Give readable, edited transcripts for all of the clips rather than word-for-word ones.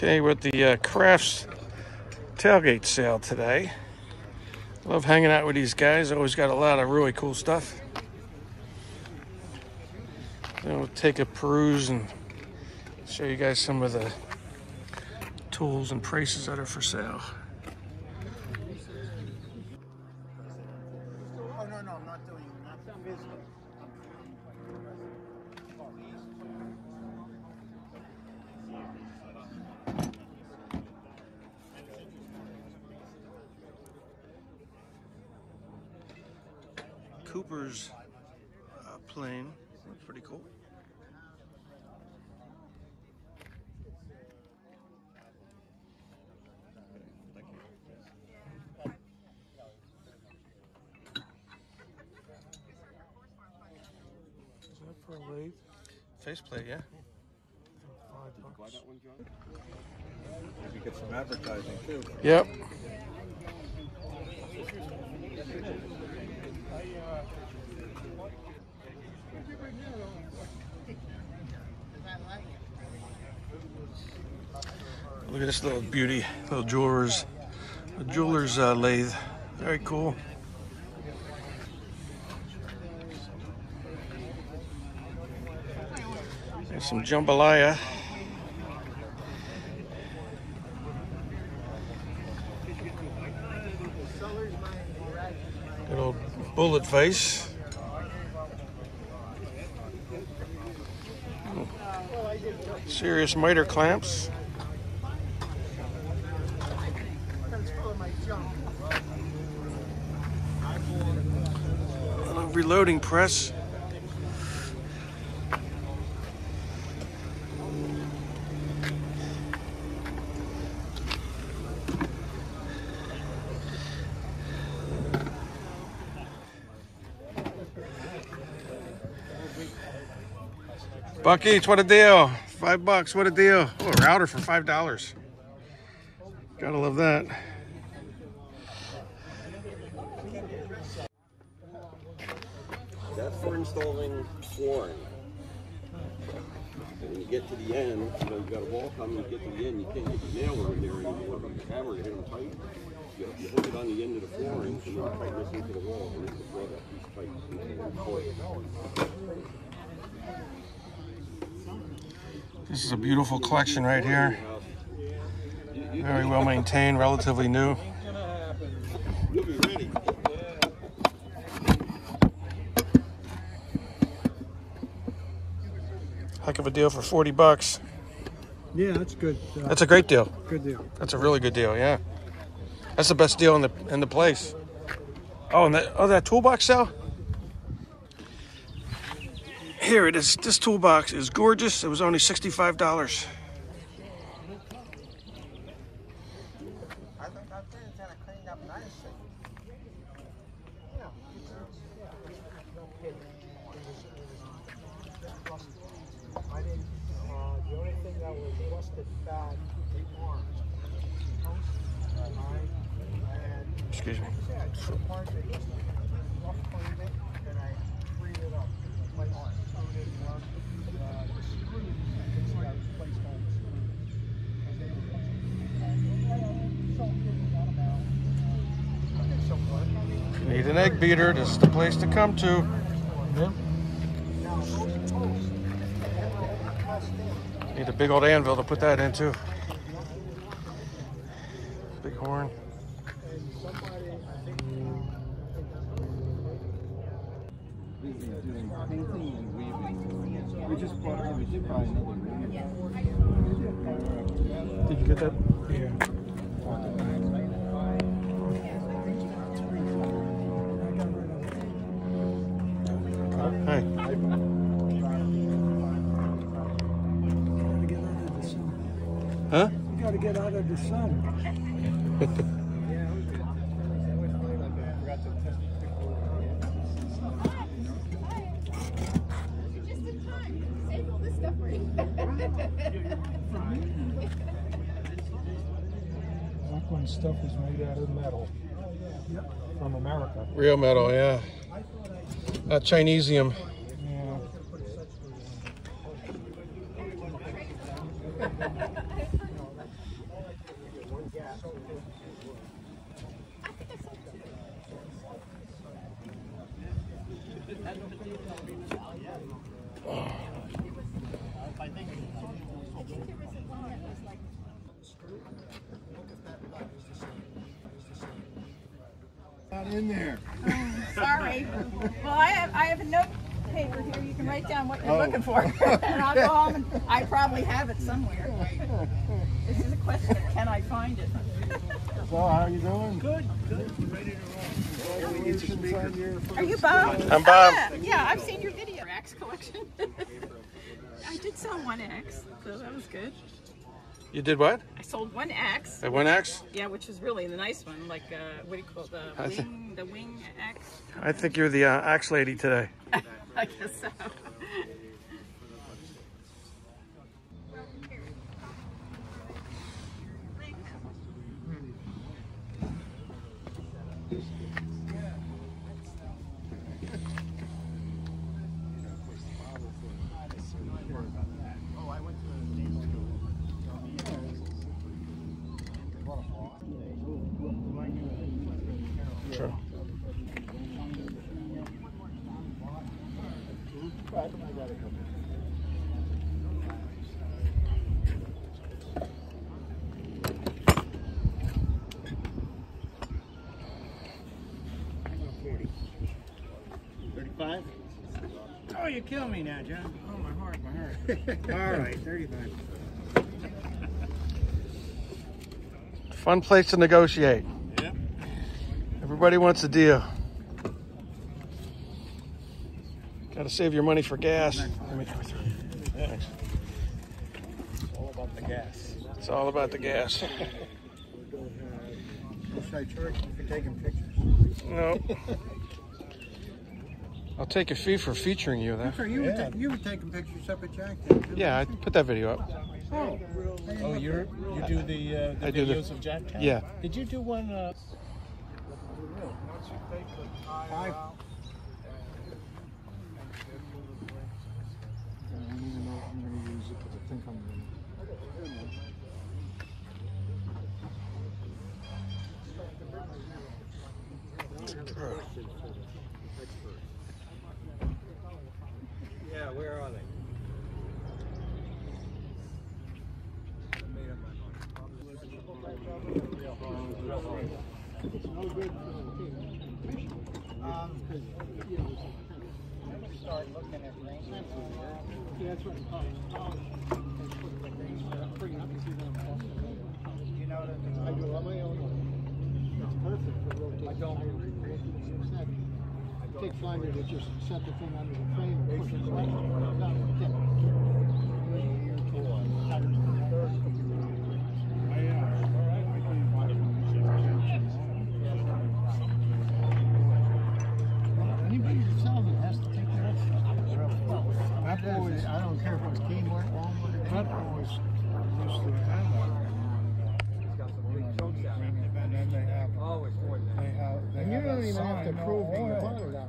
Okay, with the Crafts Tailgate sale today. Love hanging out with these guys. Always got a lot of really cool stuff. Then we'll take a peruse and show you guys some of the tools and prices that are for sale. Oh, no, I'm not doing physical. Cooper's plane. That's pretty cool. Is that for a lathe? Faceplate, yeah. Buy that one, John? Maybe get some advertising too. Yep. Look at this little beauty, little jeweler's lathe. Very cool. There's some jambalaya. Good old bullet face. Serious miter clamps. A reloading press. Buck each, what a deal. $5, what a deal. Oh, a router for $5. Gotta love that. That's for installing flooring. And when you get to the end, you know, you got a wall coming, you get to the end, you can't get the nail in there anymore, but the hammer to hit them tight. You hook it on the end of the flooring, and then tighten this into the wall, and then you throw that piece tight into the floor. This is a beautiful collection right here. Very well maintained, relatively new. You'll be ready. Heck of a deal for $40. Yeah, that's good. That's a great deal. Good deal. That's a really good deal, yeah. That's the best deal in the place. Oh, and that toolbox sale? Here it is. This toolbox is gorgeous. It was only $65. The only thing that was busted bad, the arms. Excuse me. Need an egg beater, this is the place to come to. Need a big old anvil to put that into. Big horn. Did you get that? Yeah. Hey. Huh? You gotta get out of the sun. Back when stuff was made out of metal. From America. Real metal, yeah. Not Chinesium. Yeah. Not in there. Oh, sorry. Well, I have a note paper here. You can write down what you're looking for, and I'll go home and I probably have it somewhere. This is a question of can I find it? So, how are you doing? Good, good. Ready to roll. Are you Bob? I'm Bob. Yeah, I've seen your video. Axe collection. I did sell one axe, so that was good. You did what? I sold one axe. At one axe? Yeah, which is really the nice one, like what do you call it? The wing axe. I think you're the axe lady today. I guess so. Sure. Oh, you kill me now, John. Oh, my heart, my heart. All right, 35. Fun place to negotiate. Yep. Everybody wants a deal. Got to save your money for gas. Let me come through. Thanks. It's all about the gas. It's all about the gas. Should I charge you for taking pictures? No. I'll take a fee for featuring you, though. Sure, you were taking pictures up at Jack. Yeah, I put that video up. Oh, you do the I do the- videos of Jack Town? Yeah. Did you do one? Five. I don't even know if I'm going to use it, but I think I'm going to. Yeah, where are they? Start looking at things. Yeah, that's right. You know what I do it on my own. It's perfect for rotating. I don't. Take finder to just set the thing under the frame and push it away. Anybody who sells it has to take that stuff. That boy, I don't care if it was Kmart, Walmart. That boy used to have one. And then they have. Always more than that. And you don't even have to prove being a part of that.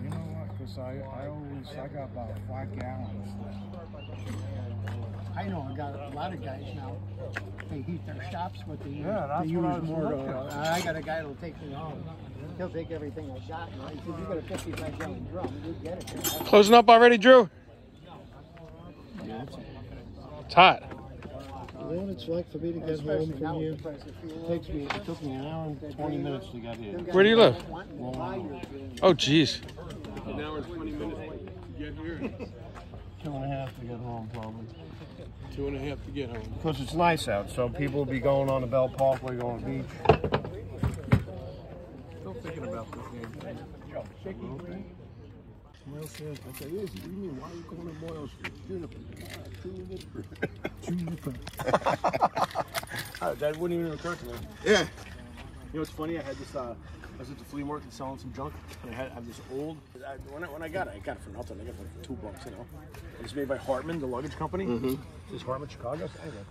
You know what? Because I got about 5 gallons. I know I got a lot of guys now. They heat their shops, but they use, that's they what I use was more. looking at. I got a guy that'll take me home. He'll take everything I got. And he said, "You got a 55-gallon drum. You get it." Closing up already, Drew? It's hot. You know what it's like for me to get home from here? It took me an hour and 20 minutes to get here. Where do you live? Oh, geez. An hour and 20 minutes to get here. 2.5 to get home, probably. 2.5 to get home. Because it's nice out, so people will be going on the Bell Parkway, going to the beach. Still thinking about this game. Okay. Moyle says, I say, Izzy, you mean, why are you going to Moyle Street? Juniper. That wouldn't even occur to me. Yeah. You know what's funny? I had this. I was at the flea market selling some junk, and I have this old. When I got it for nothing. I got it for like $2, you know. It's made by Hartman, the luggage company. Mm-hmm. This is Hartman, Chicago. So anyway.